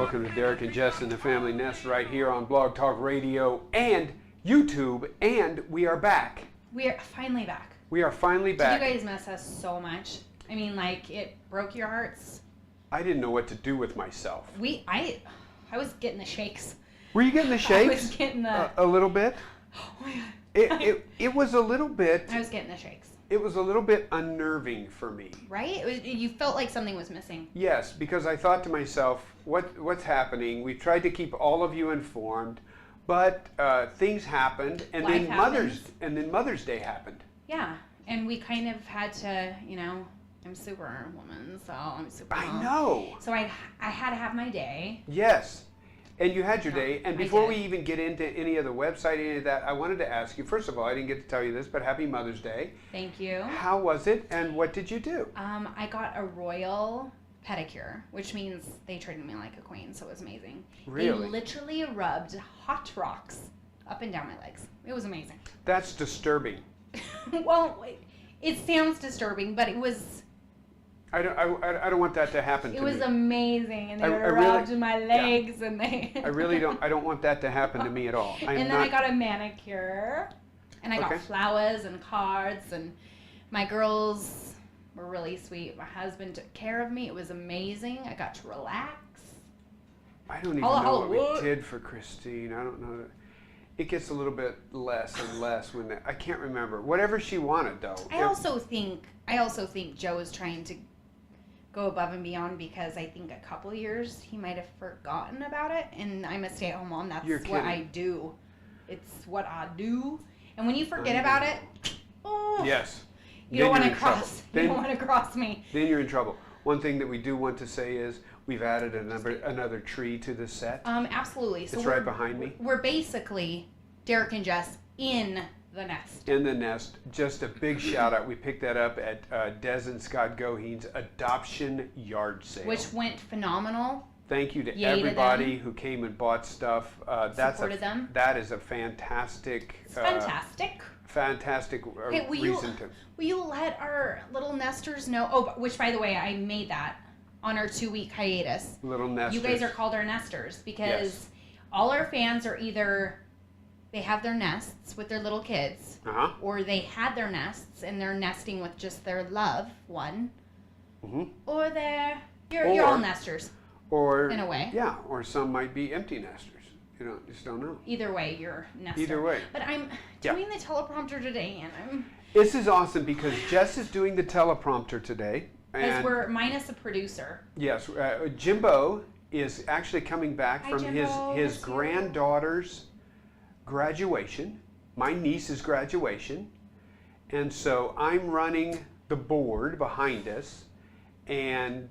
Welcome to Derek and Jess and the Family Nest right here on Blog Talk Radio and YouTube, and we are back. We are finally back. We are finally back. Did you guys miss us so much? I mean, like, it broke your hearts. I didn't know what to do with myself. I was getting the shakes. Were you getting the shakes? I was getting the... A little bit? Oh my God. It was a little bit... I was getting the shakes. It was a little bit unnerving for me. Right? You felt like something was missing. Yes, because I thought to myself, what's happening? We've tried to keep all of you informed, but things happened, and Life then Mother's Day happened. Yeah, and we kind of had to, I'm Superwoman, so I'm super. I know. So I had to have my day. Yes. And you had your day, and before we did. even get into any of the website, any of that, I wanted to ask you, first of all, I didn't get to tell you this, but happy Mother's Day. Thank you. How was it, and what did you do? I got a royal pedicure, which means they treated me like a queen, so it was amazing. Really? They literally rubbed hot rocks up and down my legs. It was amazing. That's disturbing. Well, it sounds disturbing, but it was... I don't want that to happen to me. It was amazing, and they I rubbed really, my legs, and they... I don't want that to happen to me at all. I got a manicure, and I got flowers and cards, and my girls were really sweet. My husband took care of me. It was amazing. I got to relax. I don't even know what we did for Christine. I don't know. It gets a little bit less and less when I can't remember. Whatever she wanted, though. I also think Joe is trying to go above and beyond, because I think a couple years he might have forgotten about it, and I'm a stay-at-home mom. That's what I do. It's what I do. And when you forget about it, yes, you don't want to cross. You don't want to cross me. Then you're in trouble. One thing that we do want to say is we've added another tree to the set. Absolutely. So it's right behind me. We're basically Derek and Jess in the nest. In the nest. Just a big shout out. We picked that up at Des and Scott Goheen's adoption yard sale, which went phenomenal. Thank you to everybody who came and bought stuff. Supported them. That is a fantastic. It's fantastic. Fantastic reason to. Will you let our little nesters know? Oh, which, by the way, I made that on our 2-week hiatus. Little nesters. You guys are called our nesters because all our fans are either they have their nests with their little kids, or they had their nests and they're nesting with just their loved one, or you're all nesters. Or in a way. Yeah, or some might be empty nesters. You just don't know. Either way, you're a nester. Either way. But I'm doing the teleprompter today, and This is awesome because Jess is doing the teleprompter today. Because we're minus a producer. Yes, Jimbo is actually coming back from his granddaughter's graduation, my niece's graduation, and so I'm running the board behind us, and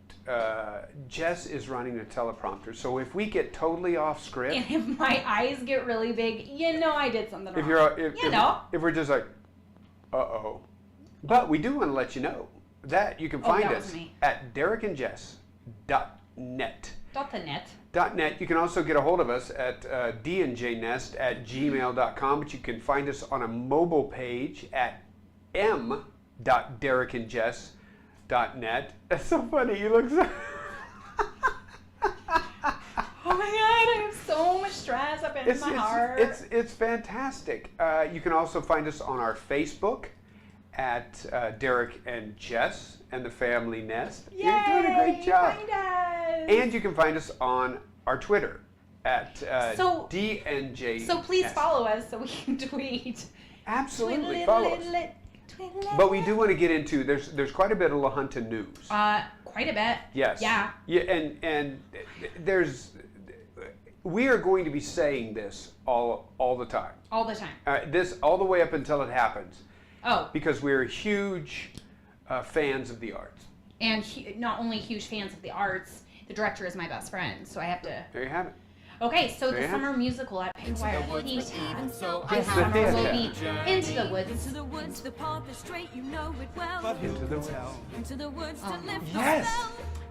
Jess is running the teleprompter. So if we get totally off script, and if my eyes get really big, I did something wrong. If we're just like, but we do want to let you know that you can find us at derekandjess.net. .net. You can also get a hold of us at dnjnest@gmail.com, but you can find us on a mobile page at m.derekandjess.net. That's so funny. You look so... Oh my God, I have so much stress up in my heart. It's fantastic. You can also find us on our Facebook at Derek and Jess and the Family Nest. Yay, you're doing a great job. Find us. And you can find us on our Twitter at DNJ. So please follow us so we can tweet. Absolutely, follow us. But we do want to get into there's quite a bit of La Junta news. Quite a bit. Yes. Yeah. Yeah, and we are going to be saying this all the time. All the time. This all the way up until it happens. Oh. Because we're huge fans of the arts. And not only huge fans of the arts, the director is my best friend, so I have to... There you have it. Okay, so the summer musical at Paywire will be Into the Woods. Into the woods, the path is straight, you know it well. Into the woods. Into the woods to live yes.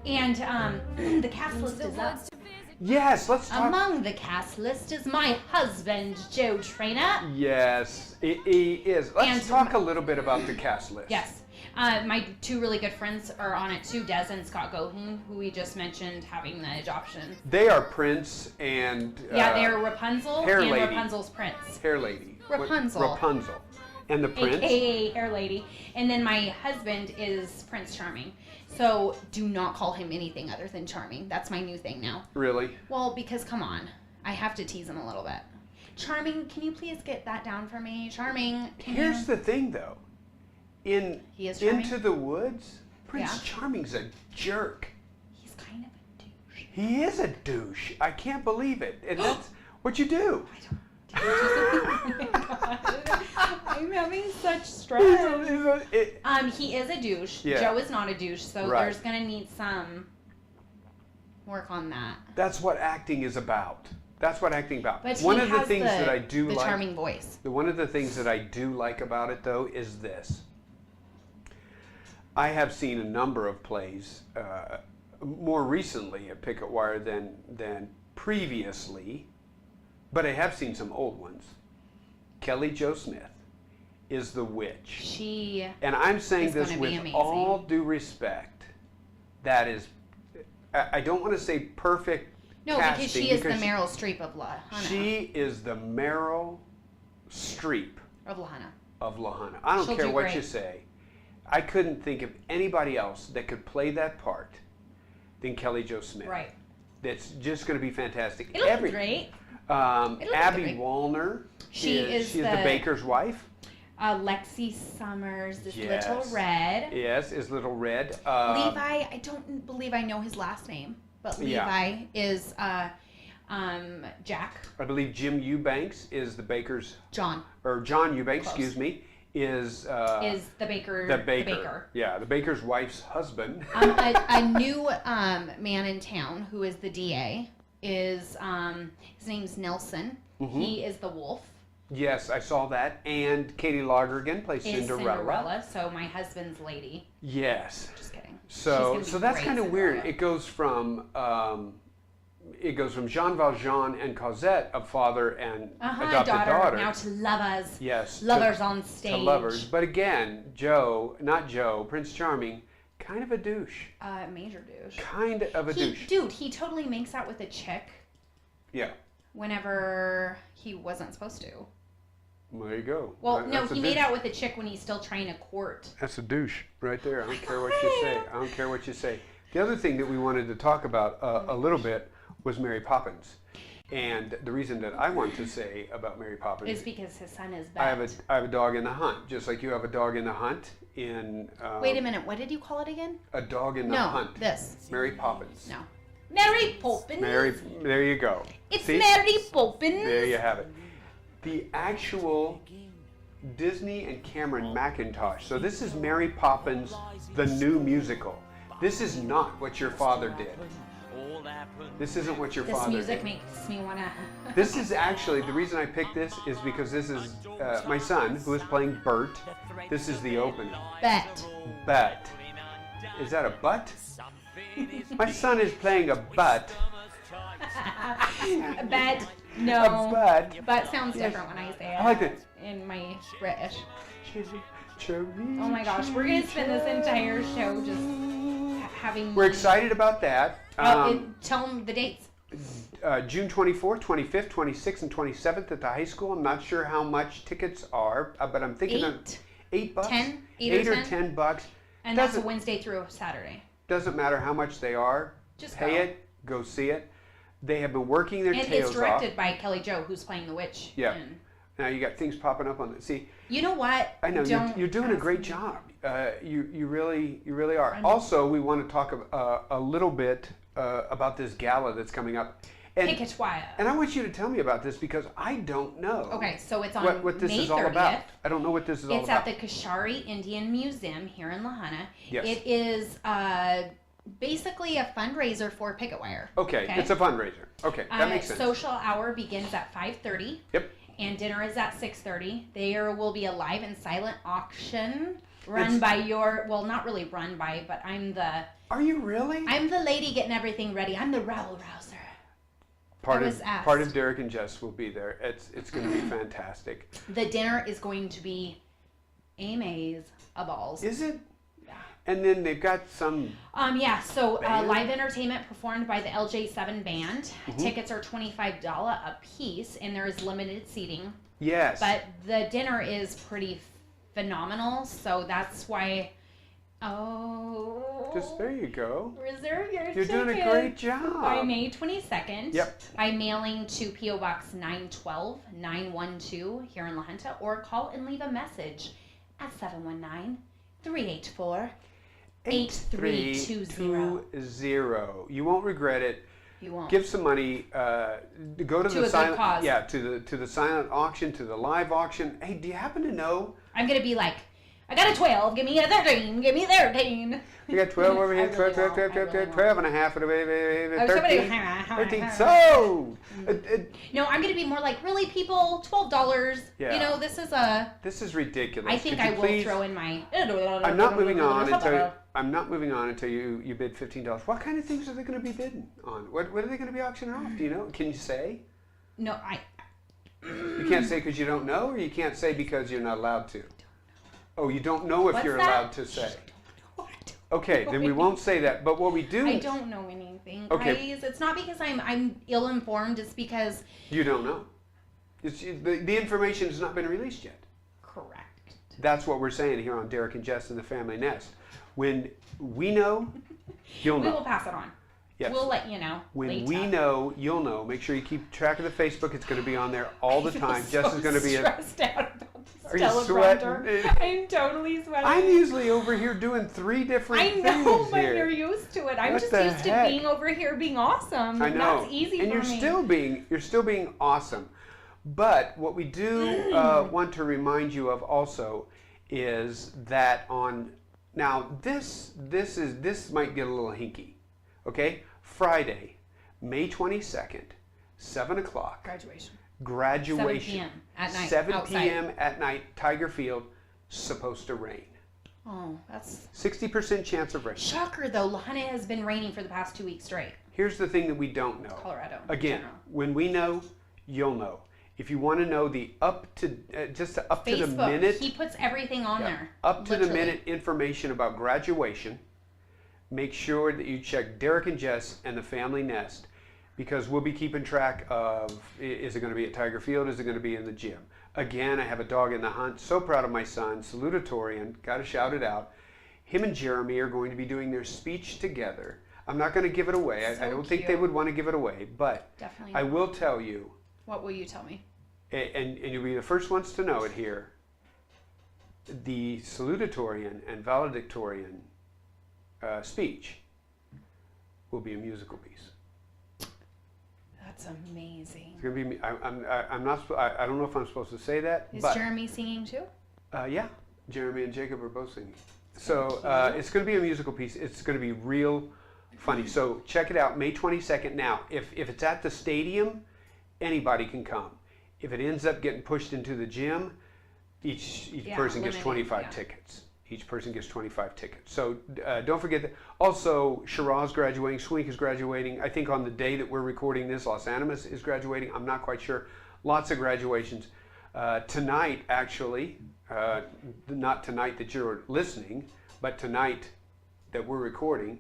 And the cast list is up. Yes, let's talk. Among the cast list is my husband, Joe Trainer. Yes, he is. Let's talk a little bit about the cast list. Yes. My two really good friends are on it too, Des and Scott Goheen, who we just mentioned having the adoption. They are Prince and yeah, they are Rapunzel Hair and Lady. Rapunzel's Prince. Hair Lady. Rapunzel. Rapunzel. And the Prince? AKA Hair Lady. And then my husband is Prince Charming. So do not call him anything other than Charming. That's my new thing now. Really? Well, because come on. I have to tease him a little bit. Charming, can you please get that down for me? Charming. Here's the thing, though. He is charming? Into the Woods, Prince Yeah. Charming's a jerk. He's kind of a douche. He is a douche. I can't believe it. And that's what you do. I don't. Oh my God. I'm having such stress. He is a douche. Yeah. Joe is not a douche, so Right. there's gonna need some work on that. That's what acting is about. That's what acting about. But One he of the has things that I do the like. charming voice. One of the things that I do like about it, though, is this. I have seen a number of plays, more recently at Picket Wire than previously, but I have seen some old ones. Kelly Jo Smith is the witch. And I'm saying is this gonna be with amazing. all due respect. That is, I don't want to say perfect No, casting, because she is the Meryl Streep of Lahana. She is the Meryl Streep Of Lahana. of Lahana. I don't She'll care do what great. you say. I couldn't think of anybody else that could play that part than Kelly Jo Smith. Right. That's just going to be fantastic. It'll be great. It'll Abby be great. Wallner. She is the the baker's wife. Lexi Summers, this Yes. Little Red. Yes, is Little Red. Levi, I don't believe I know his last name, but Yeah. Levi is Jack. I believe Jim Eubanks is the baker's, John or John Eubanks, Close. excuse me, is the baker. the baker. Yeah, the baker's wife's husband. A new man in town who is the DA is his name's Nelson. Mm-hmm. He is the wolf. Yes, I saw that. And Katie Lonergan plays Is Cinderella. So my husband's lady. Yes. Just kidding. So She's gonna be that's great kind of weird. Cinderella. It goes from Jean Valjean and Cosette, a father and adopted daughter. Now to lovers. Yes. Lovers on stage. To lovers. But again, Prince Charming, kind of a douche. Major douche. Kind of a douche. Dude, he totally makes out with a chick Yeah. whenever he wasn't supposed to. Well, there you go. Well, no, That's a he made douche. out with a chick when he's still trying to court. That's a douche right there. I don't care what you say. I don't care what you say. The other thing that we wanted to talk about a little bit was Mary Poppins. And the reason that I want to say about Mary Poppins Is because his son is I bad. have a dog in the hunt, just like you have a dog in the hunt in Wait a minute, what did you call it again? a dog in the No, hunt. this. Mary Poppins. No. Mary Poppins. There you go. It's See? Mary Poppins. There you have it. The actual Disney and Cameron McIntosh. So this is Mary Poppins, the new musical. This is not what your father did. This isn't what your This father music did. makes me want to... This is actually, the reason I picked this is because this is my son, who is playing Bert. This is the opening. Bet. Is that a butt? My son is playing a butt. Bet. No. A butt. But sounds different when I say it. I like it. In my British. Oh Oh my gosh, we're going to spend this entire show just having... We're excited about that. Tell them the dates. June 24th, 25th, 26th, and 27th at the high school. I'm not sure how much tickets are, but I'm thinking of $8. 10? $8 or $10. And that's a Wednesday through a Saturday. Doesn't matter how much they are. Just pay go. it. Go see it. They have been working their And tails it's directed off. by Kelly Jo, who's playing the witch. Yeah. And Now you got things popping up on it. See, you know what? I know you're doing a ask great me. job. You really are. I know. Also, we want to talk a little bit about this gala that's coming up. Picket Wire. And I want you to tell me about this because I don't know. Okay, so it's on what this May is all 30th. about. I don't know what this is all It's about. at the Kashari Indian Museum here in Lahana. Yes. It is basically a fundraiser for Picket Wire. Okay, it's a fundraiser. Okay, that makes sense. Social hour begins at 5:30. Yep. And dinner is at 6:30. There will be a live and silent auction run by not really run by, but Are you really? I'm the lady getting everything ready. I'm the rabble rouser. Part was asked. of Derek and Jess will be there. It's going to be fantastic. The dinner is going to be a maze of balls. Is it? And then they've got some. So live entertainment performed by the LJ7 band. Tickets are $25 a piece, and there is limited seating. Yes. But the dinner is pretty phenomenal, so that's why. There you go. Reserve your tickets. You're doing a great job. By May 22nd. Yep. By mailing to P.O. Box 912-912 here in La Junta, or call and leave a message at 719-384-8320. You won't regret it. You won't. Give some money. Go to the silent cause. Yeah, to the silent auction, to the live auction. Hey, do you happen to know? I'm gonna be like, I got a 12. Give me a 13. Give me 13. We got 12 over here. 12 and a half. 13. Sold. No, I'm gonna be more like, really, people? $12. Yeah. You know, this is ridiculous. I think I will throw in my. I'm not moving on until you bid $15. What kind of things are they going to be bidding on? What are they going to be auctioning off? Do you know? Can you say? No, You can't say because you don't know, or you can't say because you're not allowed to? Oh, you don't know if you're allowed to say. Okay, then we won't say that. But what we do... I don't know anything, okay. guys. It's not because I'm ill-informed. It's because... You don't know. The information has not been released yet. Correct. That's what we're saying here on Derek and Jess and the Family Nest. When we know, you'll know. We will pass it on. Yes. We'll let you know. When we know, you'll know. Make sure you keep track of the Facebook. It's going to be on there all the time. Jess is going to be stressed out about Are you teleprompter. sweating? I'm totally sweating. I'm usually over here doing 3 different things I know, but here. you're used to it. I'm What just the used heck? to being over here being awesome. I know. That's easy and for me. you're still being awesome. But what we do want to remind you of also is that now this might get a little hinky. Okay? Friday, May 22nd, 7 o'clock. Graduation. 7 p.m. at night. 7 p.m. at night, Tiger Field, supposed to rain. Oh, that's... 60% chance of rain. Shocker, though. La Junta has been raining for the past 2 weeks straight. Here's the thing that we don't know. Colorado. Again, when we know, you'll know. If you want to know the up to the minute... He puts everything on there. Up to the minute information about graduation, make sure that you check Derek and Jess and the Family Nest, because we'll be keeping track of, is it going to be at Tiger Field? Is it going to be in the gym? Again, I have a dog in the hunt. So proud of my son, salutatorian. Got to shout it out. Him and Jeremy are going to be doing their speech together. I'm not going to give it away. I don't think they would want to give it away, but definitely I will tell you. What will you tell me? And you'll be the first ones to know it here. The salutatorian and valedictorian speech will be a musical piece. That's amazing. It's gonna be. I'm not. I don't know if I'm supposed to say that. Is but, Jeremy singing too? Yeah, Jeremy and Jacob are both singing. So it's going to be a musical piece. It's going to be real funny. So check it out, May 22nd. Now, if it's at the stadium, anybody can come. If it ends up getting pushed into the gym, each person gets 25 tickets. Each person gets 25 tickets. So don't forget that. Also, Shiraz's graduating, Swink is graduating. I think on the day that we're recording this, Los Animas is graduating. I'm not quite sure. Lots of graduations. Tonight, actually, not tonight that you're listening, but tonight that we're recording,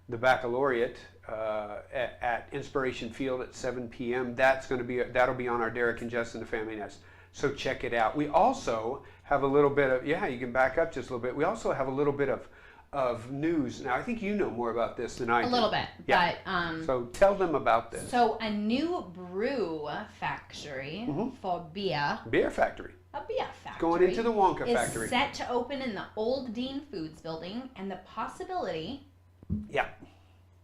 the baccalaureate at Inspiration Field at 7 p.m. That'll be on our Derek and Jess and the Family Nest. So check it out. We also have a little bit of, you can back up just a little bit. We also have a little bit of news. Now, I think you know more about this than I do. A little bit, but... so tell them about this. So a new brew factory for beer. Beer factory. A beer factory. Going into the Wonka factory. Is set to open in the old Dean Foods building, and the possibility... Yeah.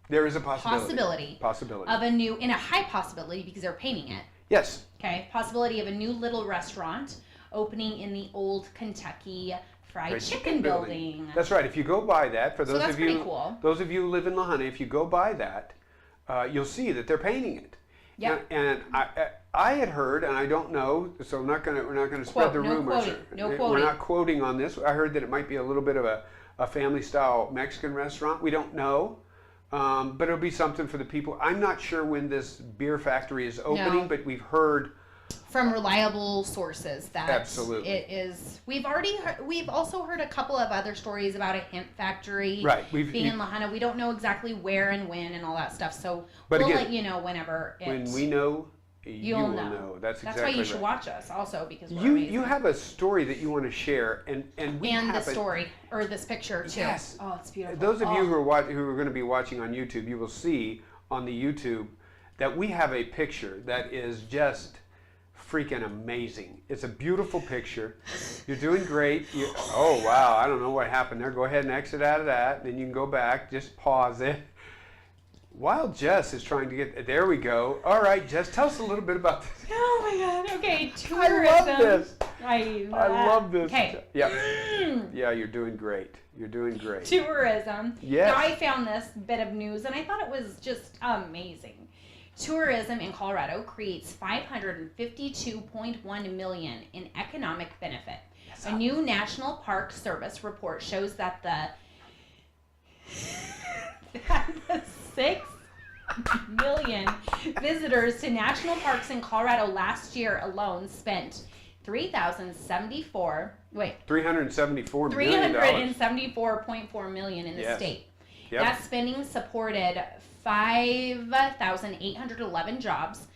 There is a possibility. Of a new, in a high possibility because they're painting it. Yes. Okay. Possibility of a new little restaurant opening in the old Kentucky Fried Chicken building. That's right. If you go by that, for those of you, cool. Those of you who live in La Junta, if you go by that, you'll see that they're painting it. Yeah. And I had heard, and I don't know, so we're not going to spread the rumors. No quoting. We're not quoting on this. I heard that it might be a little bit of a family-style Mexican restaurant. We don't know. But it'll be something for the people. I'm not sure when this beer factory is opening, but we've heard from reliable sources that Absolutely. it is. We've also heard a couple of other stories about a hemp factory being in Lahaina. We don't know exactly where and when and all that stuff, so we'll let you know whenever when we know, you'll know. That's exactly why you should watch us also, because we're amazing. You have a story that you want to share, and the story or this picture too. Yes. Oh, it's beautiful. Those of you who are going to be watching on YouTube, you will see on the YouTube that we have a picture that is just freaking amazing. It's a beautiful picture. You're doing great. Oh wow, I don't know what happened there. Go ahead and exit out of that. Then you can go back. Just pause it. While Jess is trying to get there, we go. All right, Jess, tell us a little bit about this. Oh my God. Okay, tourism. I love this. I love this. Okay. Yeah. Yeah, you're doing great. You're doing great. Tourism. Yes. Now I found this bit of news and I thought it was just amazing. Tourism in Colorado creates $552.1 million in economic benefit. Yes, a new National Park Service report shows that the 6 million visitors to national parks in Colorado last year alone spent $374.4 million in the state. Yep. That spending supported 5,811 jobs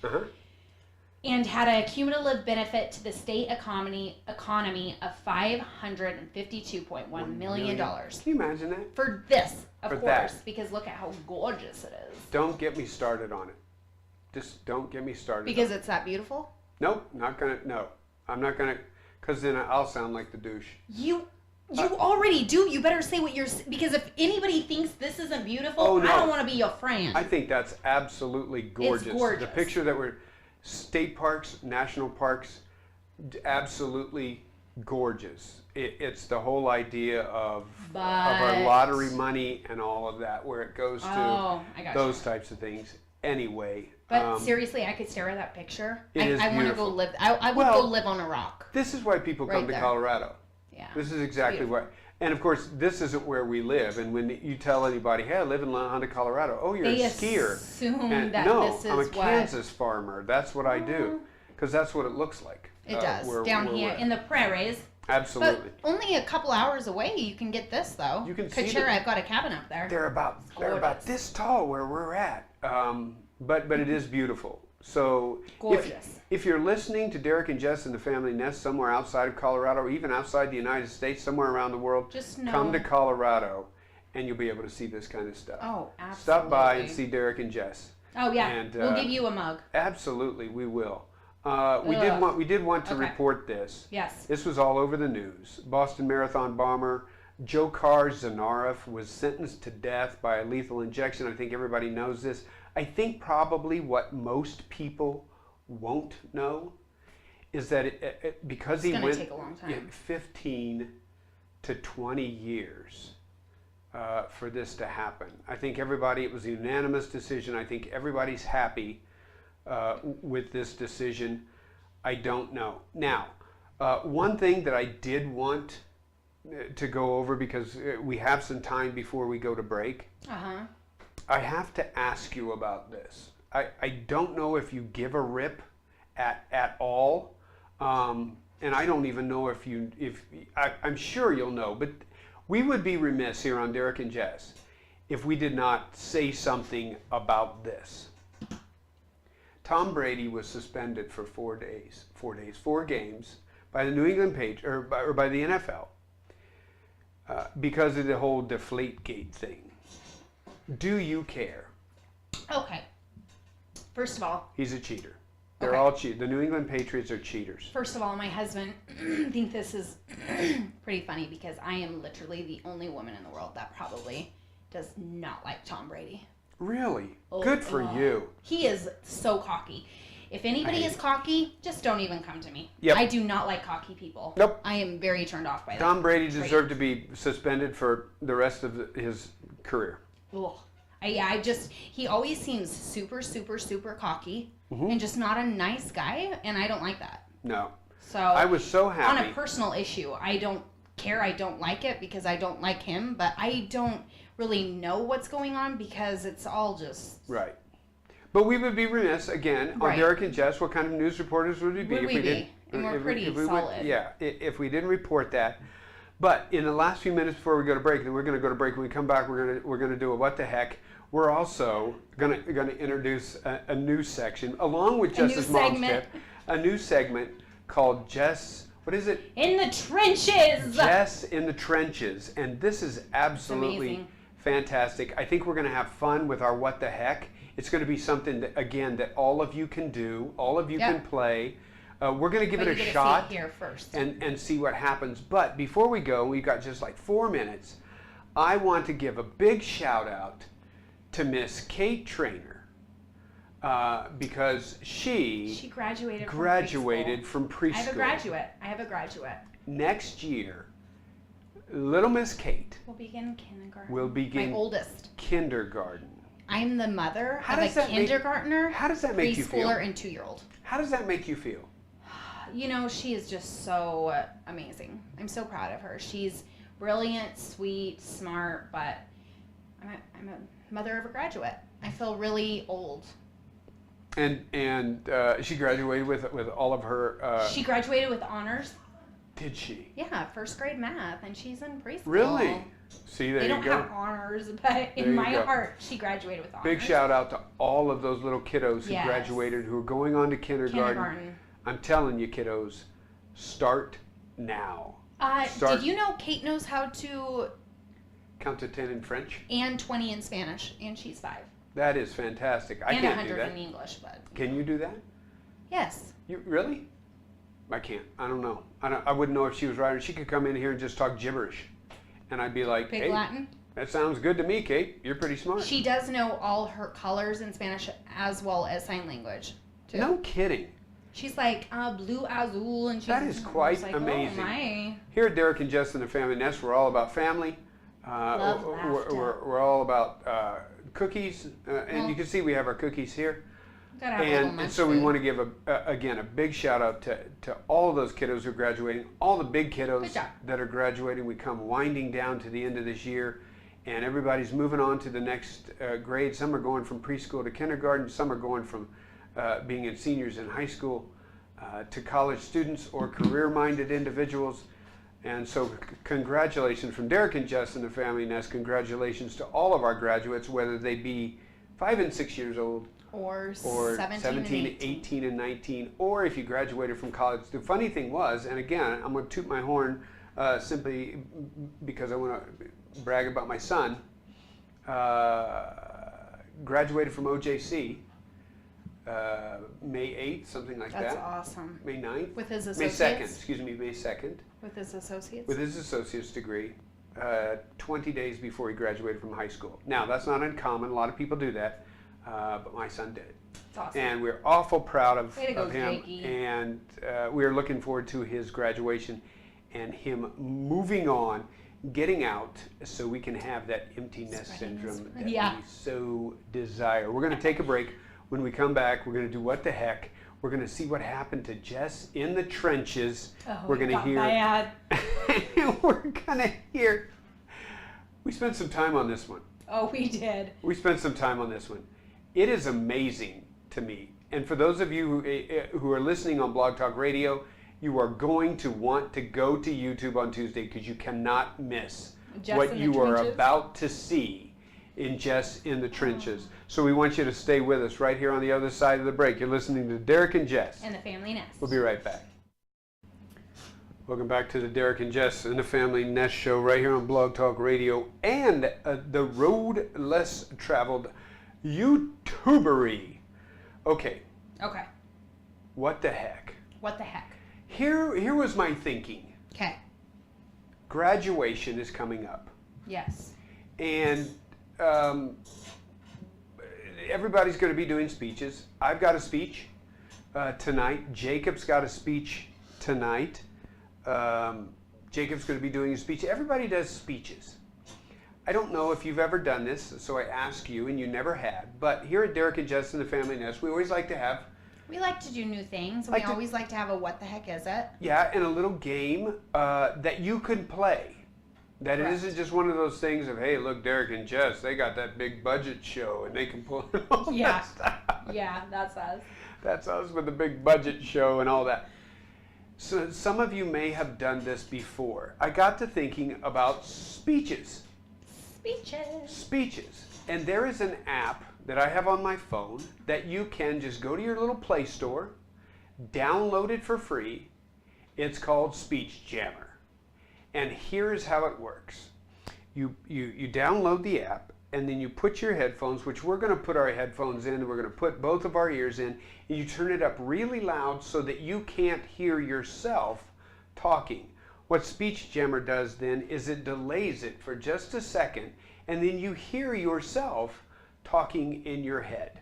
and had a cumulative benefit to the state economy of $552.1 million. Can you imagine that? For this, of course, because look at how gorgeous it is. Don't get me started on it. Just don't get me started. Because it's that beautiful? Nope, not gonna. No, I'm not gonna. Because then I'll sound like the douche. You already do. You better say what you're. Because if anybody thinks this isn't beautiful, I don't want to be your friend. I think that's absolutely gorgeous. It's gorgeous. The picture that we're state parks, national parks, absolutely gorgeous. It's the whole idea of our lottery money and all of that, where it goes to those types of things. Anyway. But seriously, I could stare at that picture. I want to go live. I would go live on a rock. This is why people come to Colorado. Yeah. This is exactly why. And of course, this isn't where we live. And when you tell anybody, "Hey, I live in Junta, Colorado," oh, you're a skier. Assume and that no, this is I'm a Kansas farmer. That's what I do, because that's what it looks like. It does down here in the prairies. Absolutely. But only a couple hours away, you can get this though. You can see. Kachira, I've got a cabin up there. They're about this tall where we're at. But it is beautiful. So gorgeous. If you're listening to Derek and Jess and the Family Nest somewhere outside of Colorado, or even outside the United States, somewhere around the world, just know. Come to Colorado, and you'll be able to see this kind of stuff. Oh, absolutely. Stop by and see Derek and Jess. Oh yeah, and, we'll give you a mug. Absolutely, we will. We did want to report this. Yes. This was all over the news. Boston Marathon bomber Dzhokhar Tsarnaev was sentenced to death by a lethal injection. I think everybody knows this. I think probably what most people won't know is that because he went take a long time. 15 to 20 years for this to happen. I think it was a unanimous decision. I think everybody's happy with this decision. I don't know. Now, one thing that I did want to go over, because we have some time before we go to break. I have to ask you about this. I don't know if you give a rip at all, and I don't even know if I'm sure you'll know, but we would be remiss here on Derek and Jess if we did not say something about this. Tom Brady was suspended for 4 games by the New England Patriots or by the NFL because of the whole Deflategate thing. Do you care? Okay. First of all, he's a cheater. They're all cheaters. The New England Patriots are cheaters. First of all, my husband think this is pretty funny because I am literally the only woman in the world that probably does not like Tom Brady. Really? Good for you. He is so cocky. If anybody is cocky, just don't even come to me. Yep. I do not like cocky people. Nope. I am very turned off by that. Tom Brady deserved to be suspended for the rest of his career. Ugh. He always seems super, super, super cocky and just not a nice guy, and I don't like that. No. So I was so happy. On a personal issue, I don't care. I don't like it because I don't like him, but I don't really know what's going on because it's all just... Right. But we would be remiss, again, on Derek and Jess. What kind of news reporters would we be if we didn't? And we're pretty solid. If we didn't report that. But in the last few minutes before we go to break, then we're going to go to break. When we come back, we're going to do a what the heck. We're also going to introduce a new section along with Jess's mom's tip. A new segment called Jess. What is it? In the trenches. Jess in the trenches, and this is absolutely fantastic. I think we're going to have fun with our what the heck. It's going to be something that, again, that all of you can do, all of you can play. We're going to give it a shot here first. and see what happens. But before we go, we've got just like 4 minutes. I want to give a big shout out to Miss Kate Trainer because she graduated from preschool. I have a graduate. Next year, little Miss Kate will begin kindergarten. My oldest. Kindergarten. I'm the mother of a kindergartner, how does that make you feel? Preschooler and 2-year-old. How does that make you feel? You know, she is just so amazing. I'm so proud of her. She's brilliant, sweet, smart, but I'm a mother of a graduate. I feel really old. And she graduated with all of her... She graduated with honors. Did she? Yeah, first grade math, and she's in preschool. Really? See, there you go. They don't have honors, but in my heart, she graduated with honors. Big shout out to all of those little kiddos who graduated, who are going on to kindergarten. I'm telling you, kiddos, start now. Did you know Kate knows how to... count to 10 in French? And 20 in Spanish, and she's 5. That is fantastic. I can't do that. And 100 in English, but... Can you do that? Yes. You really? I can't. I don't know. I wouldn't know if she was right. She could come in here and just talk gibberish. And I'd be like, Big Latin? That sounds good to me, Kate. You're pretty smart. She does know all her colors in Spanish as well as sign language, too. No kidding. She's like, blue, azul, and she's... That is quite amazing. Oh, my. Here at Derek and Jess and the Family Nest, we're all about family. Love, we're all about cookies. And you can see we have our cookies here. And so we want to give, again, a big shout out to all of those kiddos who are graduating, all the big kiddos that are graduating. We come winding down to the end of this year, and everybody's moving on to the next grade. Some are going from preschool to kindergarten. Some are going from being in seniors in high school to college students or career-minded individuals. And so congratulations from Derek and Jess and the Family Nest. Congratulations to all of our graduates, whether they be 5 and 6 years old, or 17, 18, and 19, or if you graduated from college. The funny thing was, and again, I'm going to toot my horn simply because I want to brag about my son, graduated from OJC May 8th, something like that. That's awesome. May 9th? With his associates? May 2nd, excuse me, May 2nd. With his associates? With his associate's degree, 20 days before he graduated from high school. Now, that's not uncommon. A lot of people do that. But my son did. That's awesome. And we're awful proud of him. Jakey. And we're looking forward to his graduation and him moving on, getting out, so we can have that empty nest syndrome that we so desire. We're going to take a break. When we come back, we're going to do What the Heck. We're going to see what happened to Jess in the trenches. We're going to hear. We're going to hear. We spent some time on this one. Oh, we did. We spent some time on this one. It is amazing to me. And for those of you who are listening on Blog Talk Radio, you are going to want to go to YouTube on Tuesday because you cannot miss what you are about to see in Jess in the Trenches. So we want you to stay with us right here on the other side of the break. You're listening to Derek and Jess. And the Family Nest. We'll be right back. Welcome back to the Derek and Jess and the Family Nest show right here on Blog Talk Radio and the Road Less Traveled YouTubery. Okay. What the heck? What the heck? Here was my thinking. Okay. Graduation is coming up. Yes. And everybody's going to be doing speeches. I've got a speech tonight. Jacob's got a speech tonight. Jacob's going to be doing a speech. Everybody does speeches. I don't know if you've ever done this, so I ask you, and you never had, but here at Derek and Jess and the Family Nest, we always like to have... We like to do new things. We always like to have a What the Heck Is It? Yeah, and a little game that you can play. That it isn't just one of those things of, hey, look, Derek and Jess, they got that big budget show and they can pull it off. Yeah. Yeah, that's us. That's us with the big budget show and all that. So some of you may have done this before. I got to thinking about speeches. Speeches. And there is an app that I have on my phone that you can just go to your little Play Store, download it for free. It's called Speech Jammer. And here's how it works. You download the app, and then you put your headphones, which we're going to put our headphones in, and we're going to put both of our ears in, and you turn it up really loud so that you can't hear yourself talking. What Speech Jammer does then is it delays it for just a second, and then you hear yourself talking in your head.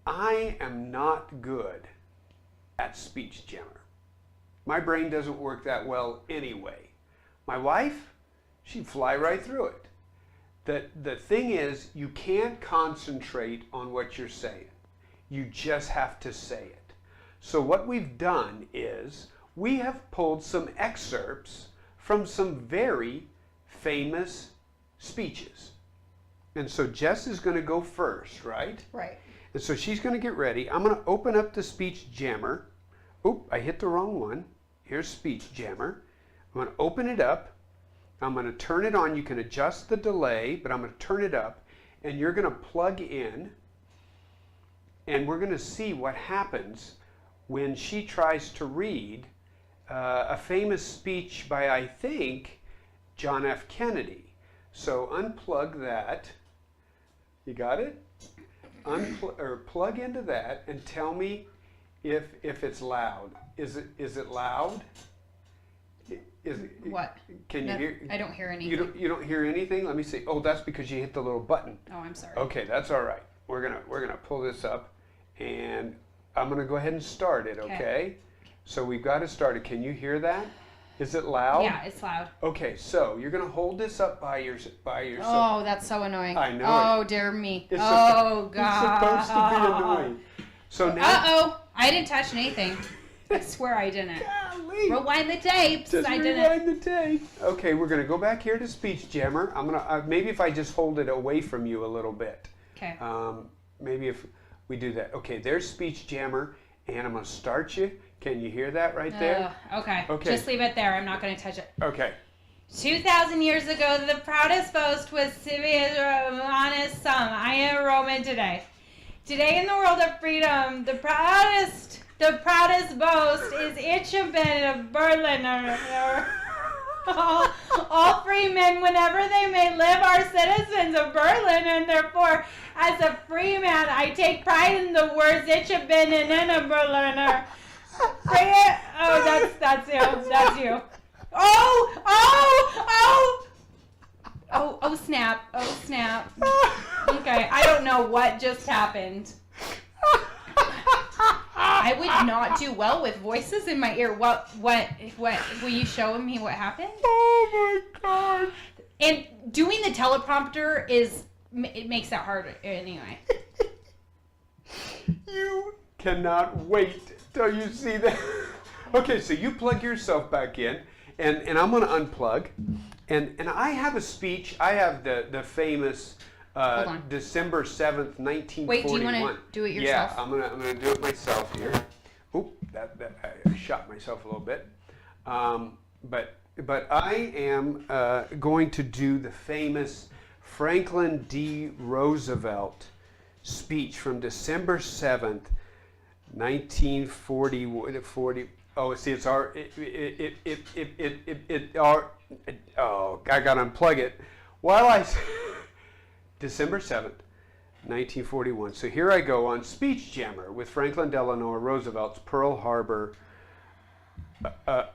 I am not good at Speech Jammer. My brain doesn't work that well anyway. My wife, she'd fly right through it. The thing is, you can't concentrate on what you're saying. You just have to say it. So what we've done is we have pulled some excerpts from some very famous speeches. And so Jess is going to go first, right? Right. And so she's going to get ready. I'm going to open up the Speech Jammer. Oop, I hit the wrong one. Here's Speech Jammer. I'm going to open it up. I'm going to turn it on. You can adjust the delay, but I'm going to turn it up. And you're going to plug in. And we're going to see what happens when she tries to read a famous speech by, I think, John F. Kennedy. So unplug that. You got it? Plug into that and tell me if it's loud. Is it loud? What? Can you hear? I don't hear anything. You don't hear anything? Let me see. Oh, that's because you hit the little button. Oh, I'm sorry. Okay, that's all right. We're gonna pull this up, and I'm gonna go ahead and start it. Okay. So we've got to start it. Can you hear that? Is it loud? Yeah, it's loud. Okay, so you're gonna hold this up by yourself. Oh, that's so annoying. I know. Oh, dear me. It's God. It's supposed to be annoying. So now. I didn't touch anything. I swear I didn't. Golly. Rewind the tapes. Just I rewind didn't. the tape. Okay, we're gonna go back here to Speech Jammer. I'm gonna maybe if I just hold it away from you a little bit. Okay. Maybe if we do that. Okay, there's Speech Jammer, and I'm gonna start you. Can you hear that right there? Okay. Okay. Just leave it there. I'm not going to touch it. Okay. 2,000 years ago, the proudest boast was Civius Romanus sum. I am a Roman today. Today in the world of freedom, the proudest boast is ich bin a Berliner. All free men, whenever they may live, are citizens of Berlin, and therefore, as a free man, I take pride in the words ich bin a Berliner. Oh, that's you. That's you. Oh, snap. Oh, snap. Okay, I don't know what just happened. I would not do well with voices in my ear. What, will you show me what happened? Oh my gosh. And doing the teleprompter it makes that harder anyway. You cannot wait till you see that. Okay, so you plug yourself back in, and I'm going to unplug. And I have a speech. I have the famous December 7th, 1941. Wait, do you want to do it yourself? Yeah, I'm gonna do it myself here. Oop, that I shot myself a little bit. But I am going to do the famous Franklin D. Roosevelt speech from December 7th, 1940. Oh, see, it's our. Oh, I gotta unplug it. December 7th, 1941. So here I go on Speech Jammer with Franklin Delano Roosevelt's Pearl Harbor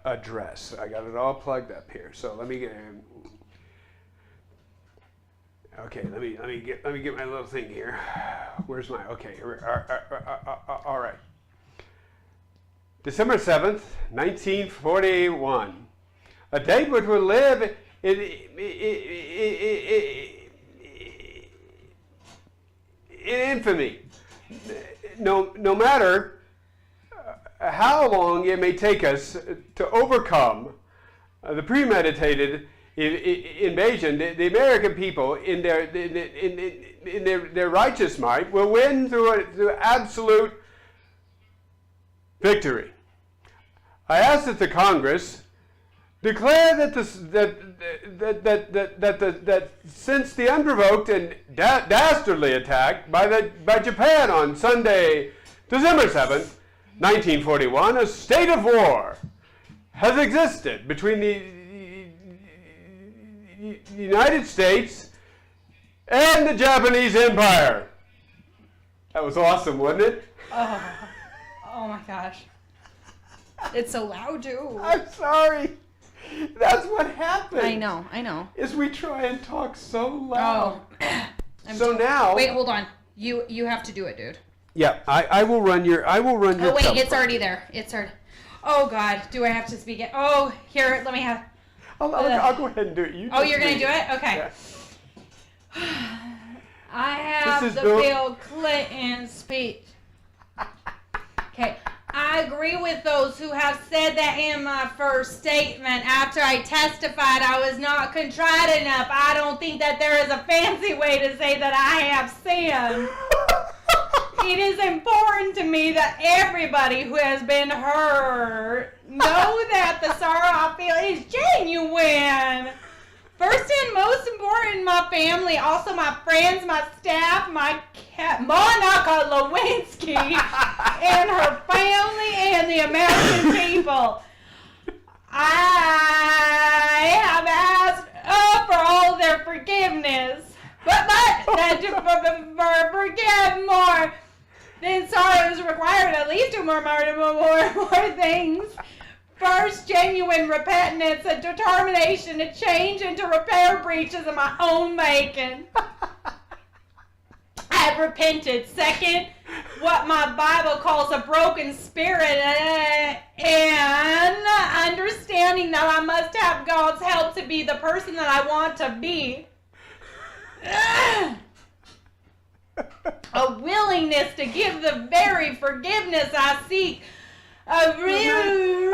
address. I got it all plugged up here. So let me get. Okay, let me get my little thing here. Where's my? Okay, all right. December 7th, 1941. A day which will live in infamy. No matter how long it may take us to overcome the premeditated invasion, the American people, in their righteous might, will win through absolute victory. I ask that the Congress declare that since the unprovoked and dastardly attack by Japan on Sunday, December 7th, 1941, a state of war has existed between the United States and the Japanese Empire. That was awesome, wasn't it? Oh my gosh. It's so loud too. I'm sorry. That's what happens. I know. Is we try and talk so loud. Oh. Now. Wait, hold on. You have to do it, dude. Yeah, I will run your. Oh wait, telephone. it's already there. It's already. Oh God, do I have to speak it? Oh, here, let me have. I'll go ahead and do it. You're gonna do it? Okay. Yeah. I have the Bill Clinton speech. Okay. I agree with those who have said that in my first statement after I testified I was not contrite enough. I don't think that there is a fancy way to say that I have sinned. It is important to me that everybody who has been hurt know that the sorrow I feel is genuine. First and most important, my family, also my friends, my staff, my cat, Monica Lewinsky, and her family, and the American people. I have asked for all their forgiveness, but for forgive more than sorrow is required, at least more things. First, genuine repentance and determination to change and to repair breaches of my own making. I have repented. Second, what my Bible calls a broken spirit and understanding that I must have God's help to be the person that I want to be. A willingness to give the very forgiveness I seek. A reunification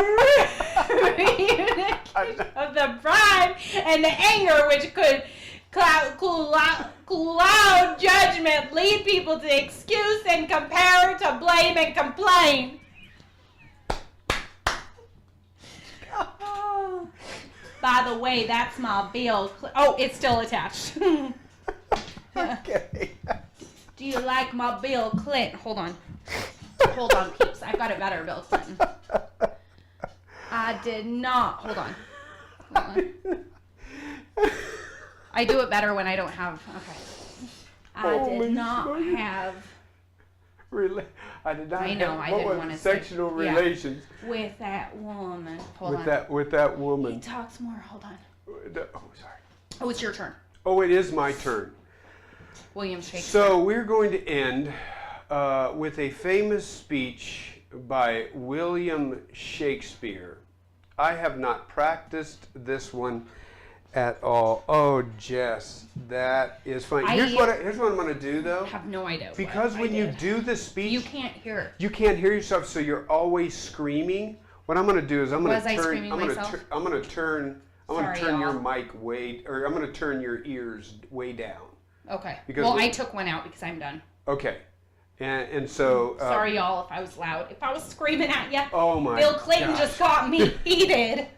of the pride and the anger which could cloud judgment, lead people to excuse and compare, to blame and complain. Oh. By the way, that's my bill. Oh, it's still attached. Okay. Do you like my Bill Clinton? Hold on, peeps. I got it better, Bill Clinton. I did not. Hold on. I do it better when I don't have. Okay. I did not have. I did not. I know. I didn't want to sexual relations with that woman. With that woman. He talks more. Hold on. Sorry. Oh, it's your turn. Oh, it is my turn. William Shakespeare. So we're going to end with a famous speech by William Shakespeare. I have not practiced this one at all. Oh, Jess, that is funny. Here's what I'm going to do, though. I have no idea. Because when you do the speech, you can't hear. You can't hear yourself, so you're always screaming. What I'm going to do is I'm going to turn your mic way, or I'm going to turn your ears way down. Okay. Well, I took one out because I'm done. Okay. And so... sorry, y'all, if I was loud. If I was screaming at you. Oh, my Bill Clinton just got me heated.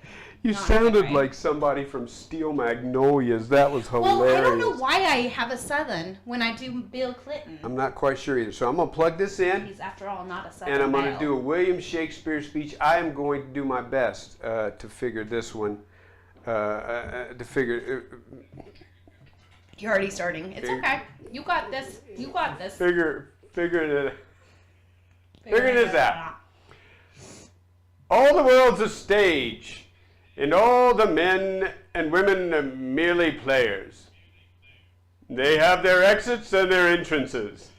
You sounded like somebody from Steel Magnolias. That was hilarious. Well, I don't know why I have a Southern when I do Bill Clinton. I'm not quite sure either. So I'm going to plug this in. He's, after all, not a Southern and I'm going male. to do a William Shakespeare speech. I am going to do my best to figure this one... You're already starting. It's okay. You got this. Figure this out. All the world's a stage, and all the men and women are merely players. They have their exits and their entrances.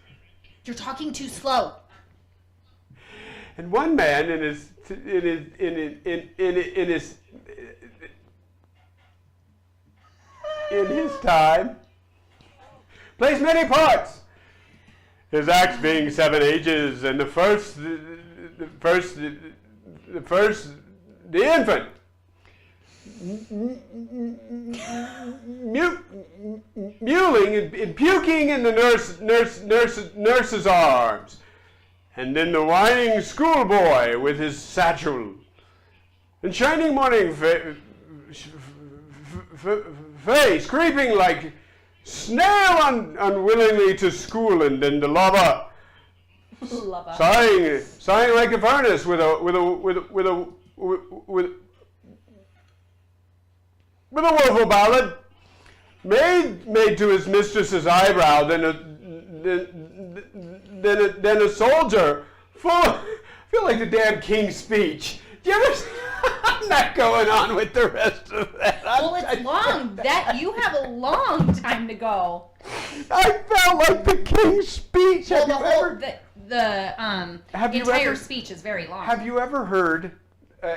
You're talking too slow. And one man in his time plays many parts. His acts being 7 ages, and the infant, mewling and puking in the nurse's arms. And then the whining schoolboy with his satchel. And shining morning face creeping like snail unwillingly to school, and then the lover sighing like a furnace with a woeful ballad made to his mistress's eyebrow, then a soldier full. I feel like the damn King's Speech. Do you ever? I'm not going on with the rest of that. Well, it's long. That you have a long time to go. I felt like the King's Speech. Well, the entire speech is very long. Have you ever heard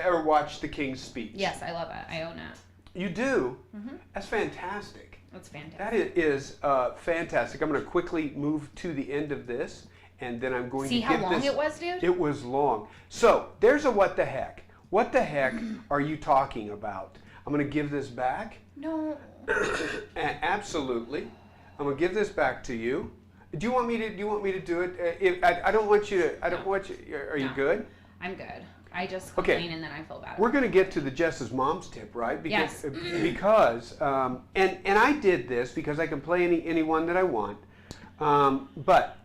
or watched the King's Speech? Yes, I love it. I own it. You do? Mm-hmm. That's fantastic. That's fantastic. That is fantastic. I'm going to quickly move to the end of this, and then I'm going See to how give long this. it was, dude? It was long. So there's a what the heck. What the heck are you talking about? I'm going to give this back. No. Absolutely. I'm going to give this back to you. Do you want me to do it? I don't want you to. I don't want you. Are you good? I'm good. I just complain and then I feel bad. We're going to get to the Jess's mom's tip, right? Yes. Because and I did this because I can play anyone that I want. But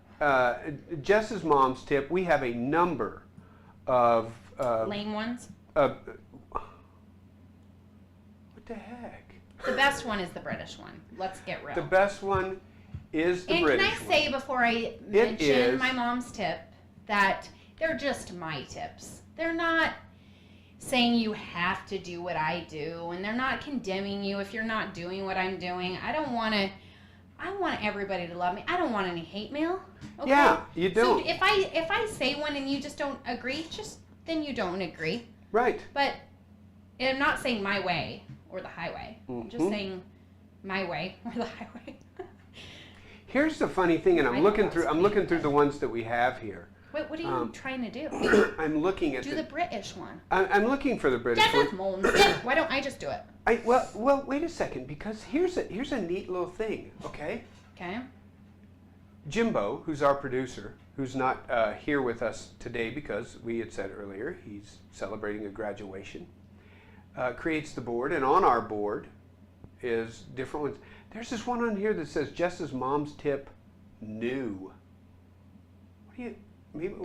Jess's mom's tip, we have a number of lame ones. What the heck? The best one is the British one. Let's get real. The best one is the British one. And can I say before I mention my mom's tip that they're just my tips. They're not saying you have to do what I do, and they're not condemning you if you're not doing what I'm doing. I want everybody to love me. I don't want any hate mail. Okay? Yeah, you don't. So if I say one and you just don't agree, then you don't agree. Right. But I'm not saying my way or the highway. I'm just saying my way or the highway. Here's the funny thing, and I'm looking through the ones that we have here. Wait, what are you trying to do? I'm looking at the British one. I'm looking for the British one. Why don't I just do it? Well, wait a second, because here's a neat little thing, okay? Okay. Jimbo, who's our producer, who's not here with us today because we had said earlier he's celebrating a graduation, creates the board, and on our board is different ones. There's this one on here that says Jess's mom's tip, new. What do you? Maybe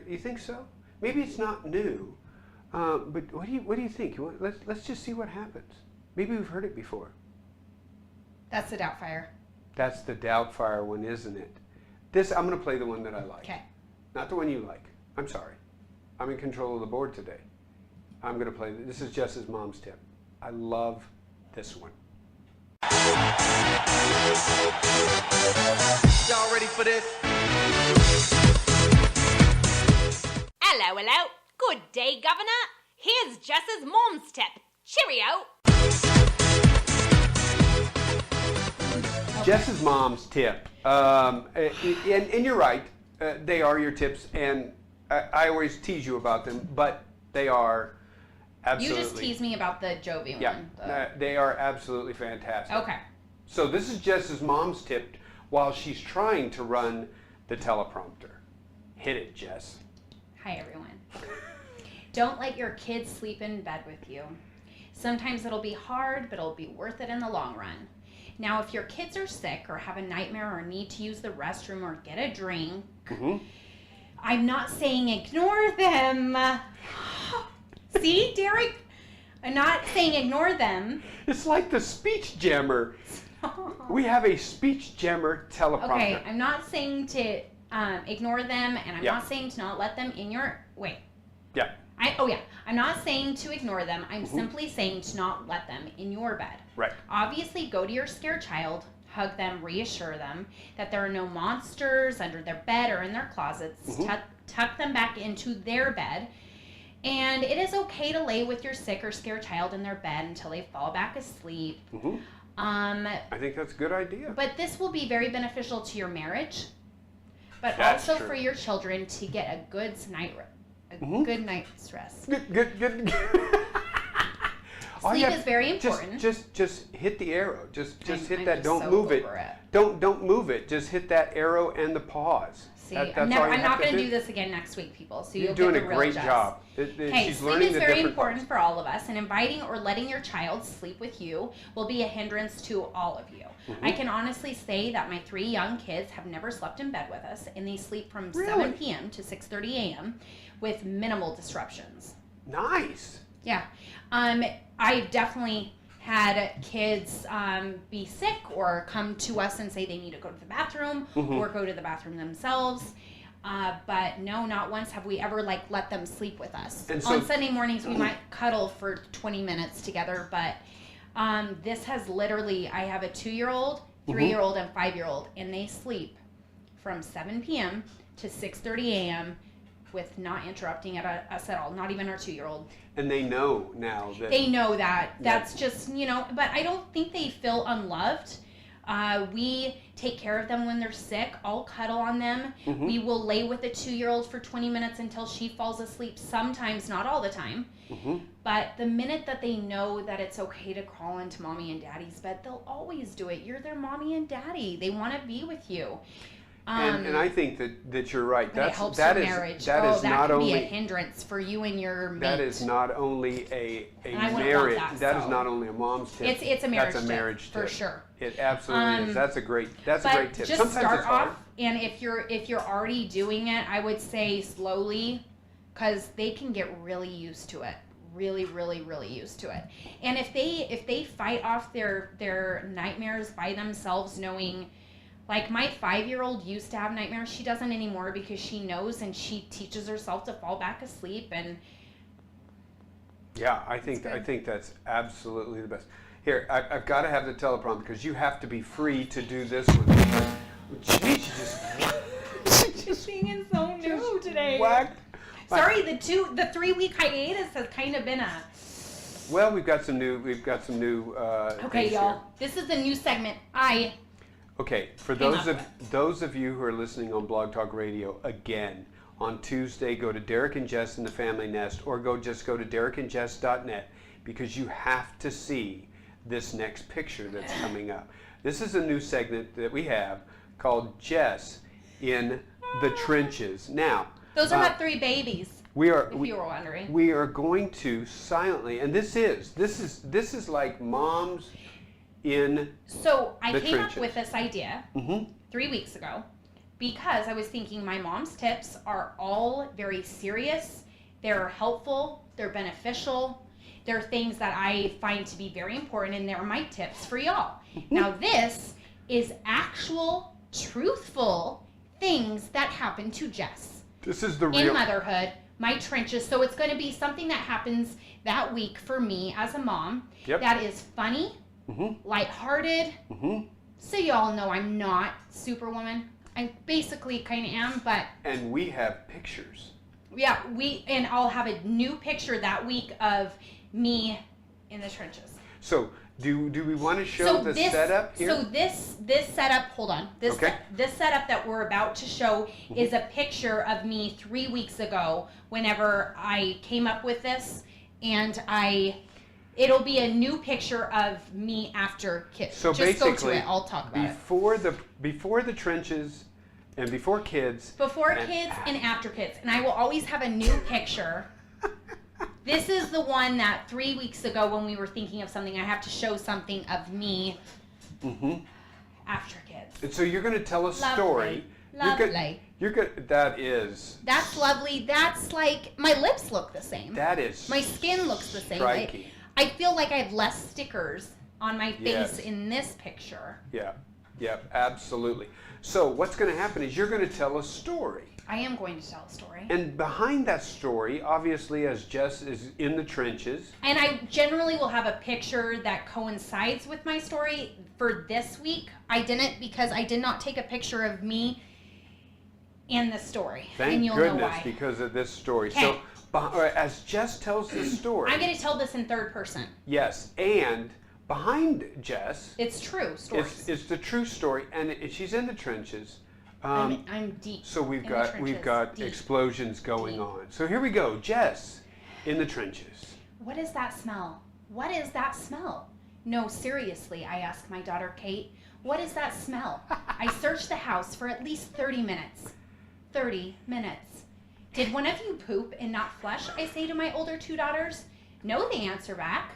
you think so? Maybe it's not new, but what do you think? Let's just see what happens. Maybe we've heard it before. That's the Doubtfire. That's the Doubtfire one, isn't it? I'm going to play the one that I like. Okay. Not the one you like. I'm sorry. I'm in control of the board today. I'm going to play. This is Jess's mom's tip. I love this one. Y'all ready for this? Hello, hello. Good day, Governor. Here's Jess's mom's tip. Cheerio. Jess's mom's tip. And you're right. They are your tips, and I always tease you about them, but they are absolutely... You just tease me about the Jovi one. Yeah, they are absolutely fantastic. Okay. So this is Jess's mom's tip while she's trying to run the teleprompter. Hit it, Jess. Hi, everyone. Don't let your kids sleep in bed with you. Sometimes it'll be hard, but it'll be worth it in the long run. Now, if your kids are sick or have a nightmare or need to use the restroom or get a drink, I'm not saying ignore them. See, Derek? I'm not saying ignore them. It's like the speech jammer. We have a speech jammer teleprompter. Okay, I'm not saying to ignore them, and I'm not saying to not let them in your... Wait. Yeah. I'm not saying to ignore them. I'm simply saying to not let them in your bed. Right. Obviously, go to your scared child, hug them, reassure them that there are no monsters under their bed or in their closets. Tuck them back into their bed. And it is okay to lay with your sick or scared child in their bed until they fall back asleep. I think that's a good idea. But this will be very beneficial to your marriage, but That's also true. for your children to get a good night's rest. Good. Sleep is very important. Just hit the arrow. Just hit I'm that. Don't so move it. over it. Don't move it. Just hit that arrow and the pause. See, I'm not going to do this again next week, people. So You're you'll doing get the a real great Jess. job. Okay, She's sleep learning is the very different important parts. for all of us, and inviting or letting your child sleep with you will be a hindrance to all of you. I can honestly say that my 3 young kids have never slept in bed with us, and they sleep from 7 p.m. to 6:30 a.m. with minimal disruptions. Nice. Yeah. I've definitely had kids be sick or come to us and say they need to go to the bathroom or go to the bathroom themselves. But no, not once have we ever let them sleep with us. And so, on Sunday mornings, we might cuddle for 20 minutes together, but this has literally, I have a 2-year-old, 3-year-old, and 5-year-old, and they sleep from 7 p.m. to 6:30 a.m. with not interrupting us at all, not even our 2-year-old. And they know now that... They know that. That's just, but I don't think they feel unloved. We take care of them when they're sick. I'll cuddle on them. We will lay with a 2-year-old for 20 minutes until she falls asleep. Sometimes, not all the time. But the minute that they know that it's okay to crawl into mommy and daddy's bed, they'll always do it. You're their mommy and daddy. They want to be with you. And I think that you're right. It helps that your is marriage. that is that not can only be a hindrance for you and your mate. that is not only a And I wouldn't marriage. want That is so. not only a mom's tip. It's a marriage That's a tip, marriage for tip. sure. It absolutely is. That's a great tip. Just Sometimes start it's hard. off, and if you're already doing it, I would say slowly, because they can get really used to it. Really, really, really used to it. And if they fight off their nightmares by themselves, knowing, like my 5-year-old used to have nightmares, she doesn't anymore because she knows and she teaches herself to fall back asleep. And yeah, I think that's absolutely the best. Here, I've got to have the teleprompter because you have to be free to do this one. Gee, just being so new today. Whacked. Sorry, the 3-week hiatus has kind of been a. Well, we've got some new. Okay, things y'all. here. This is the new segment. Okay, for those of you who are listening on Blog Talk Radio, again, on Tuesday, go to Derek and Jess and the Family Nest, or go to derekandjess.net, because you have to see this next picture that's coming up. This is a new segment that we have called Jess in the Trenches. Now, those are my 3 babies. If you were wondering, we are going to silently, and this is like moms in. So I came trenches. up with this idea 3 weeks ago because I was thinking my mom's tips are all very serious. They're helpful. They're beneficial. They're things that I find to be very important, and they're my tips for y'all. Now this is actual, truthful things that happen to Jess. This is the real. In motherhood, my trenches. So it's going to be something that happens that week for me as a mom. Yep. That is funny, lighthearted. So y'all know I'm not Superwoman. I basically kind of am, but. And we have pictures. Yeah, and I'll have a new picture that week of me in the trenches. So do we want to show the setup here? So this setup, hold on. This setup that we're about to show is a picture of me 3 weeks ago whenever I came up with this, and it'll be a new picture of me after kids. So just basically, go to it. I'll talk about before the trenches and before kids. Before kids and after kids. And I will always have a new picture. This is the one that 3 weeks ago when we were thinking of something, I have to show something of me after kids. And so you're going to tell a story. Lovely. You're good. That's lovely. That's like, my lips look the same. That is. My skin looks the same. Striking. I feel like I have less stickers on my face Yes. in this picture. Yeah, absolutely. So what's going to happen is you're going to tell a story. I am going to tell a story. And behind that story, obviously, as Jess is in the trenches. And I generally will have a picture that coincides with my story. For this week, I didn't, because I did not take a picture of me in the story. Thank and you'll goodness, know why. because of this story. Okay. So as Jess tells the story. I'm going to tell this in third person. Yes, and behind Jess. It's true stories. It's the true story, and she's in the trenches. I'm deep. So we've in got the trenches. Deep. explosions going on. So here we go, Jess in the trenches. What is that smell? what is that smell? No, seriously, I ask my daughter Kate, what is that smell? I searched the house for at least 30 minutes. 30 minutes. Did one of you poop and not flush? I say to my older 2 daughters. No, they answer back.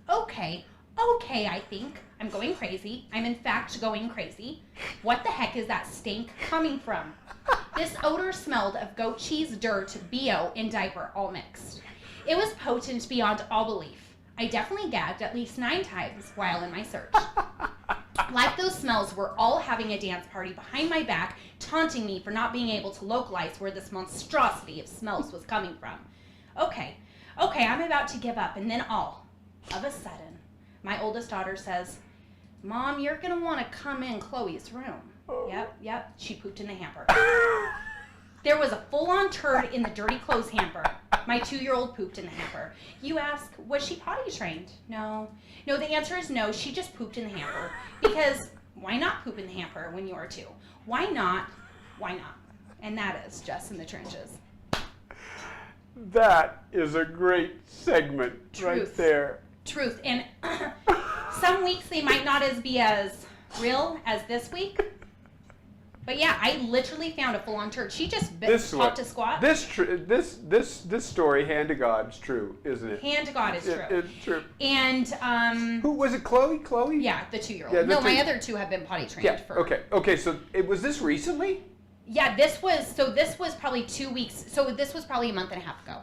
Okay, I think. I'm going crazy. I'm in fact going crazy. What the heck is that stink coming from? This odor smelled of goat cheese, dirt, BO, and diaper all mixed. It was potent beyond all belief. I definitely gagged at least 9 times while in my search. Like those smells were all having a dance party behind my back, taunting me for not being able to localize where this monstrosity of smells was coming from. Okay, I'm about to give up, and then all of a sudden, my oldest daughter says, Mom, you're going to want to come in Chloe's room. Yep, she pooped in the hamper. There was a full-on turd in the dirty clothes hamper. My 2-year-old pooped in the hamper. You ask, was she potty trained? No, the answer is no, she just pooped in the hamper. Because why not poop in the hamper when you are 2? Why not? And that is Jess in the Trenches. That is a great segment right there. Truth. And some weeks they might not be as real as this week. But yeah, I literally found a full-on turd. She just popped a squat. This story, hand to God, is true, isn't it? Hand to God is true. It's true. And who was it? Chloe? Yeah, the 2-year-old. Yeah, no, my other 2 have been potty trained. Okay. So was this recently? Yeah, this was probably 2 weeks. So this was probably a month and a half ago.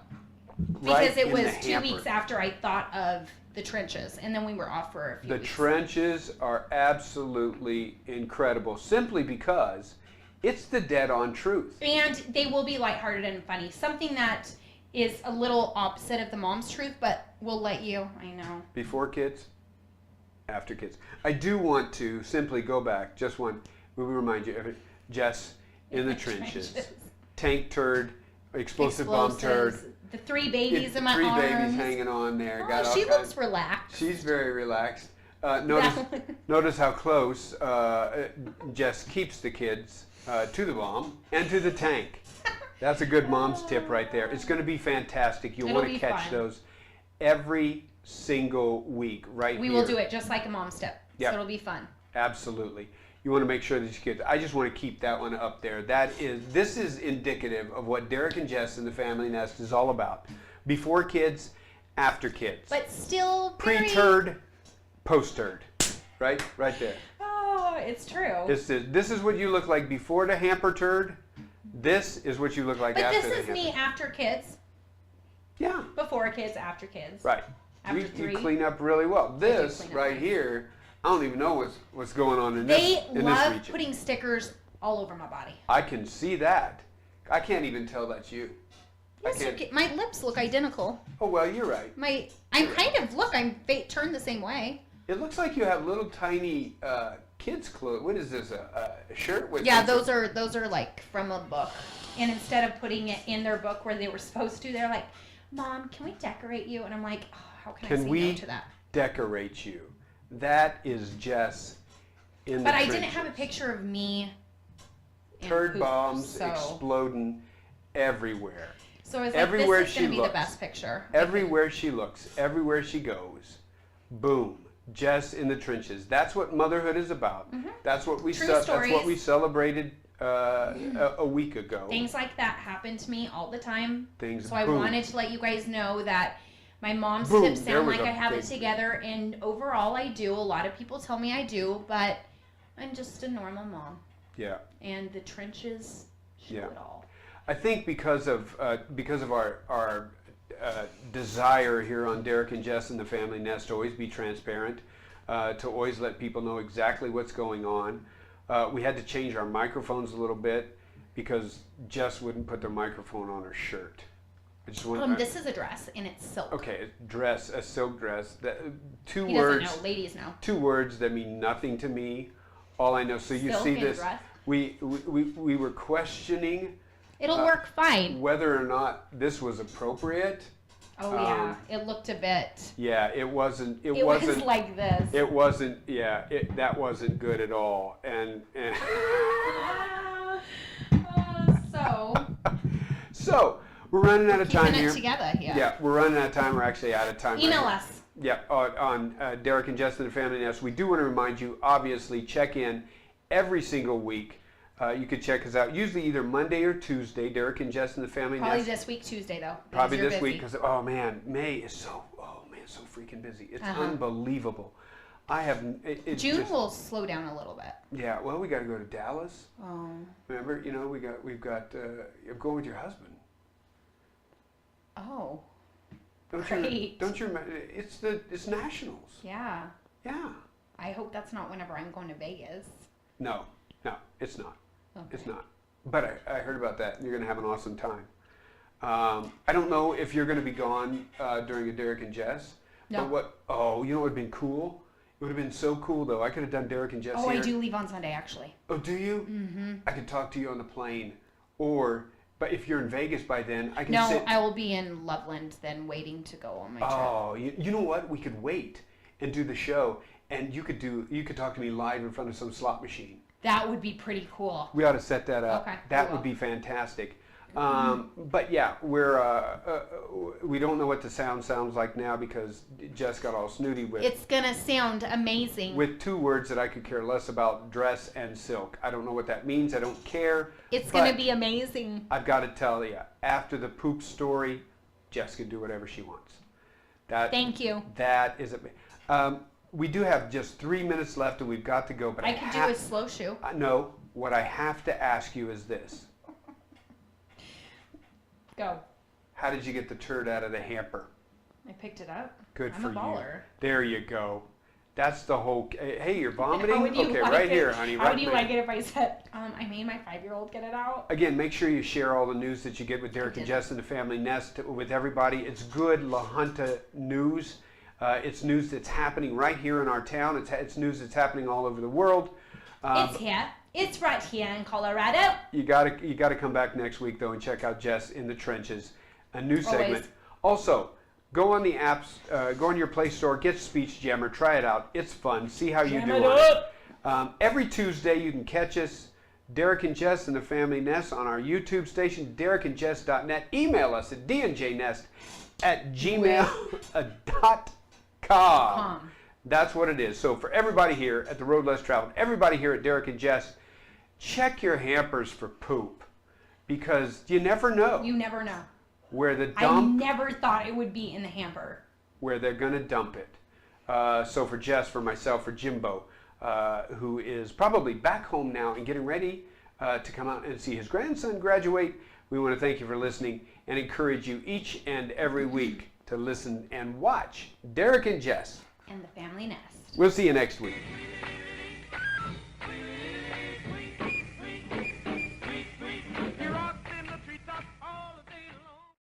Because it was 2 weeks after I thought of the trenches, and then we were off for a few weeks. The trenches are absolutely incredible, simply because it's the dead-on truth. And they will be lighthearted and funny. Something that is a little opposite of the mom's truth, but we'll let you, I know. Before kids, after kids. I do want to simply go back, we remind you, Jess in the trenches. Tank turd, explosive bomb turd. The 3 babies in my arms. 3 babies hanging on there. Oh, she looks relaxed. She's very relaxed. Notice how close Jess keeps the kids to the bomb and to the tank. That's a good mom's tip right there. It's going to be fantastic. You'll want to catch those every single week right We here. will do it just like a mom's tip. Yep. So it'll be fun. Absolutely. You want to make sure that you kids. I just want to keep that one up there. This is indicative of what Derek and Jess and the Family Nest is all about. Before kids, after kids. But still pre-turd, post-turd. Right there. Oh, it's true. This is what you look like before the hamper turd. This is what you look like after the hamper. But this is me after kids. Yeah. Before kids, after kids. Right. After you 3. You clean up really well. This right here, I don't even know what's going on in this region. They love putting stickers all over my body. I can see that. I can't even tell that's you. Yes, my lips look identical. Oh, well, you're right. I'm turned the same way. It looks like you have little tiny kids' clothes. What is this? A shirt with? Yeah, those are like from a book. And instead of putting it in their book where they were supposed to, they're like, Mom, can we decorate you? And I'm like, oh, how can I say no to that? Decorate you? That is Jess in the But I trenches. didn't have a picture of me. Turd bombs exploding everywhere. So I was everywhere like, this is going to be the best picture. Everywhere she looks, everywhere she goes, boom, Jess in the trenches. That's what motherhood is about. Mm-hmm. That's what we celebrated a week ago. Things like that happen to me all the time. So I wanted to let you guys know that my mom's tips sound like I have it together, and overall I do. A lot of people tell me I do, but I'm just a normal mom. Yeah. And the trenches show it all. I think because of our desire here on Derek and Jess and the Family Nest to always be transparent, to always let people know exactly what's going on. We had to change our microphones a little bit because Jess wouldn't put their microphone on her shirt. This is a dress and it's silk. Okay, a silk dress. Two he words. Doesn't know. Ladies know. 2 words that mean nothing to me. All I know. So you see this. Dress. We were questioning. It'll work fine. Whether or not this was appropriate. Oh yeah, it looked a bit. Yeah, it wasn't. It wasn't like this. It wasn't. Yeah, that wasn't good at all. And so we're running out of time here. here. Together, yeah. Yeah, we're running out of time. We're actually out of time. Email us. Yeah, on Derek and Jess and the Family Nest. We do want to remind you, obviously, check in every single week. You could check us out usually either Monday or Tuesday. Derek and Jess and the Family Probably Nest. this week Tuesday though. Probably this week because May is so freaking busy. It's unbelievable. I have June will slow down a little bit. Yeah, well, we got to go to Dallas. Oh. Remember, we've got. I'm going with your husband. Oh. Don't Great. you remember? It's nationals. Yeah. Yeah. I hope that's not whenever I'm going to Vegas. No, it's not. Okay. It's not. But I heard about that, and you're going to have an awesome time. I don't know if you're going to be gone during a Derek and Jess. No. But you know what would have been cool? It would have been so cool, though. I could have done Derek and Jess here. I do leave on Sunday, actually. Oh, do you? Mm-hmm. I could talk to you on the plane. But if you're in Vegas by then, I can sit... No, I will be in Loveland then waiting to go on my trip. Oh, you know what? We could wait and do the show, and you could talk to me live in front of some slot machine. That would be pretty cool. We ought to set that up. Okay. That would be fantastic. But yeah, we don't know what the sound sounds like now because Jess got all snooty with. It's gonna sound amazing. With two words that I could care less about: dress and silk. I don't know what that means. I don't care. It's gonna be amazing. I've got to tell you, after the poop story, Jess can do whatever she wants. Thank you. That is it. We do have just 3 minutes left, and we've got to go. But I could do a slow shoe. No, what I have to ask you is this. Go. How did you get the turd out of the hamper? I picked it up. Good I'm for a baller. you. There you go. That's the whole. Hey, you're vomiting? How would you Okay, like right it? here, honey. How right would you there. like it if I said, I made my 5-year-old get it out? Again, make sure you share all the news that you get with Derek and Jess and the Family Nest with everybody. It's good La Junta news. It's news that's happening right here in our town. It's news that's happening all over the world. It's here. It's right here in Colorado. You gotta come back next week though and check out Jess in the Trenches, a new segment. Always. Also, go on the apps, go on your Play Store, get Speech Jammer, try it out. It's fun. See how you Jam do it on up. it. Every Tuesday you can catch us, Derek and Jess and the Family Nest, on our YouTube station, derekandjess.net. Email us at dnjnest@gmail.com. That's what it is. So for everybody here at the Road Less Traveled, everybody here at Derek and Jess, check your hampers for poop, because you never know You never know. where the I dump, never thought it would be in the hamper. where they're going to dump it. So for Jess, for myself, for Jimbo, who is probably back home now and getting ready to come out and see his grandson graduate, we want to thank you for listening and encourage you each and every week to listen and watch Derek and Jess. And the Family Nest. We'll see you next week.